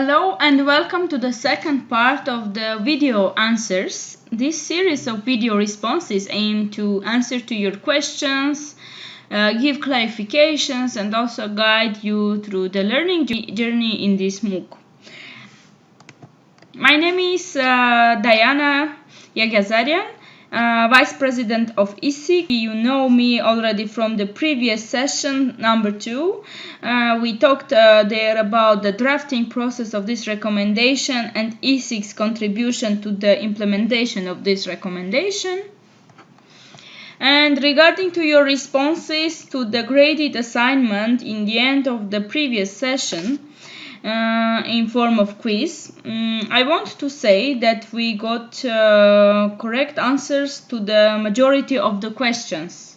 Hello and welcome to the second part of the video answers. This series of video responses aim to answer to your questions, give clarifications and also guide you through the learning journey in this MOOC. My name is Diana Yagazarian, Vice President of ISIC. You know me already from the previous session, number 2. We talked there about the drafting process of this recommendation and ISIC's contribution to the implementation of this recommendation. And regarding to your responses to the graded assignment in the end of the previous session, in form of quiz, I want to say that we got correct answers to the majority of the questions,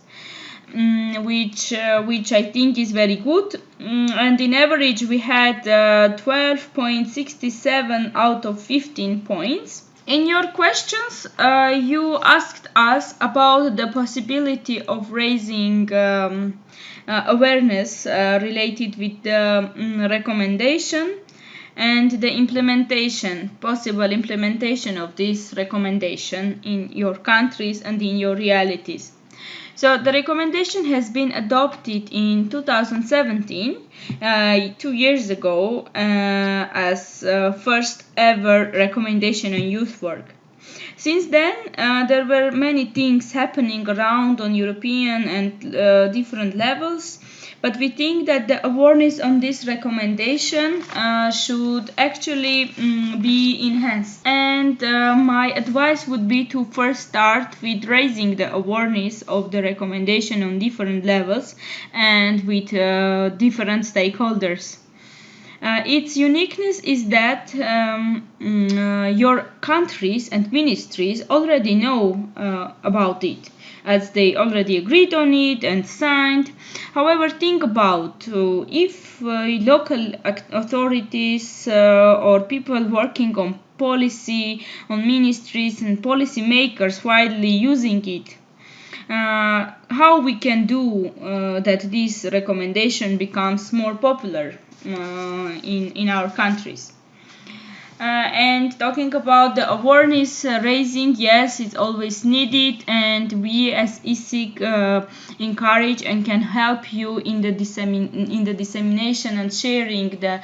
which I think is very good. And in average we had 12.67 out of 15 points. In your questions, you asked us about the possibility of raising awareness related with the recommendation and the possible implementation of this recommendation in your countries and in your realities. So the recommendation has been adopted in 2017, 2 years ago, as first ever recommendation on youth work. Since then, there were many things happening around on European and different levels, but we think that the awareness on this recommendation should actually be enhanced. And my advice would be to first start with raising the awareness of the recommendation on different levels and with different stakeholders. Its uniqueness is that your countries and ministries already know about it, as they already agreed on it and signed. However, think about if local authorities or people working on policy, on ministries and policy makers widely using it. How we can do that this recommendation becomes more popular in our countries. And talking about the awareness raising, yes, it's always needed, and we as ISIC encourage and can help you in the dissemination and sharing the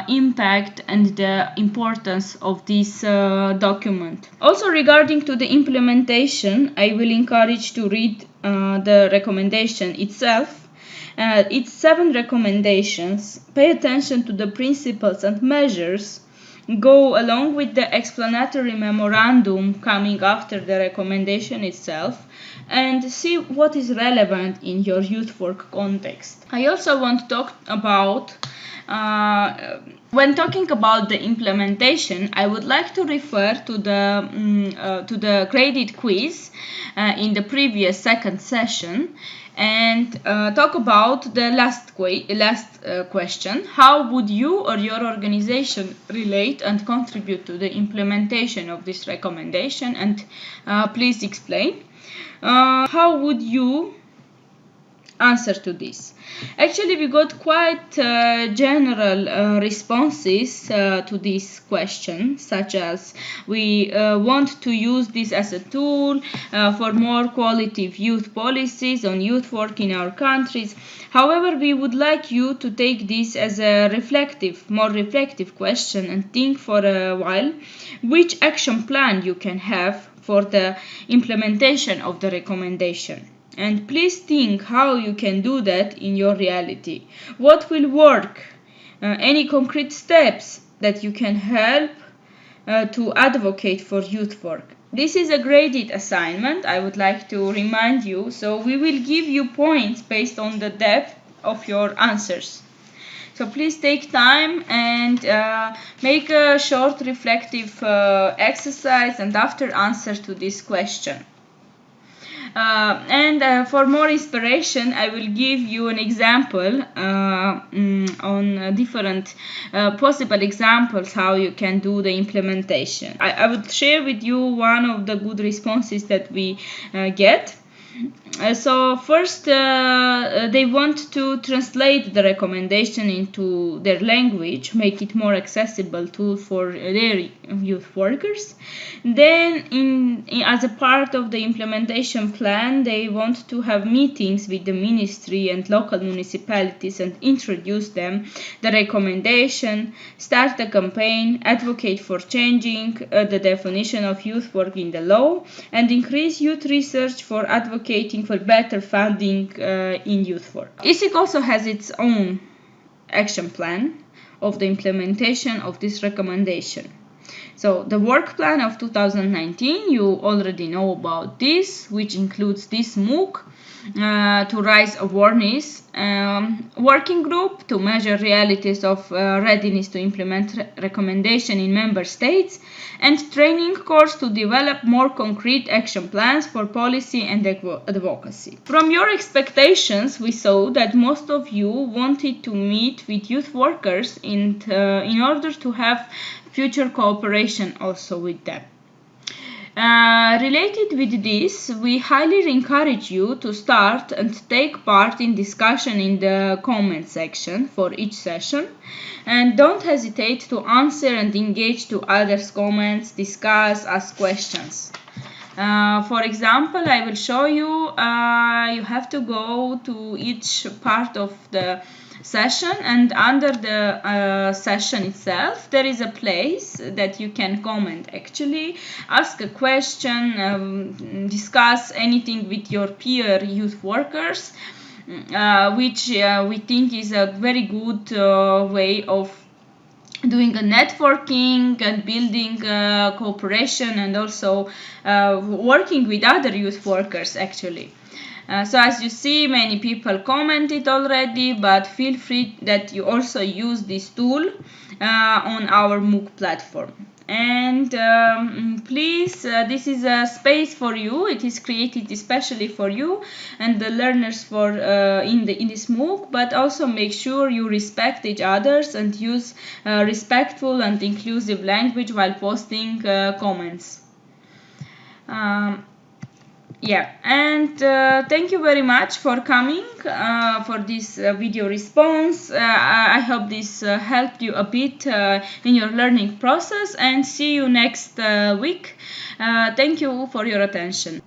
impact and the importance of this document. Also, regarding to the implementation, I will encourage to read the recommendation itself. It's 7 recommendations. Pay attention to the principles and measures. Go along with the explanatory memorandum coming after the recommendation itself and see what is relevant in your youth work context. I also want to talk about when talking about the implementation, I would like to refer to the graded quiz in the previous second session and talk about the last question. How would you or your organization relate and contribute to the implementation of this recommendation? And please explain. How would you answer to this? Actually, we got quite general responses to this question, such as we want to use this as a tool for more qualitative youth policies on youth work in our countries. However, we would like you to take this as a more reflective question and think for a while which action plan you can have for the implementation of the recommendation. And please think how you can do that in your reality. What will work? Any concrete steps that you can help to advocate for youth work. This is a graded assignment, I would like to remind you, so we will give you points based on the depth of your answers. So please take time and make a short reflective exercise and after answer to this question. For more inspiration, I will give you an example on different possible examples how you can do the implementation. I would share with you one of the good responses that we get. So first, they want to translate the recommendation into their language, make it more accessible tool for their youth workers. Then, as a part of the implementation plan, they want to have meetings with the ministry and local municipalities and introduce them the recommendation, start the campaign, advocate for changing the definition of youth work in the law, and increase youth research for advocating for better funding in youth work. ISIC also has its own action plan of the implementation of this recommendation. So the work plan of 2019, you already know about this, which includes this MOOC to raise awareness, working group to measure realities of readiness to implement recommendation in member states, and training course to develop more concrete action plans for policy and advocacy. From your expectations, we saw that most of you wanted to meet with youth workers in order to have future cooperation also with them. Related with this, we highly encourage you to start and take part in discussion in the comment section for each session, and don't hesitate to answer and engage to others' comments, discuss, ask questions. For example, I will show you, you have to go to each part of the session, and under the session itself there is a place that you can comment, actually ask a question, discuss anything with your peer youth workers, which we think is a very good way of doing a networking and building cooperation, and also working with other youth workers actually. So as you see, many people commented already, but feel free that you also use this tool on our MOOC platform. And please, this is a space for you. It is created especially for you and the learners for in this MOOC, but also make sure you respect each others and use respectful and inclusive language while posting comments. Yeah, and thank you very much for coming for this video response. I hope this helped you a bit in your learning process, and see you next week. Thank you for your attention.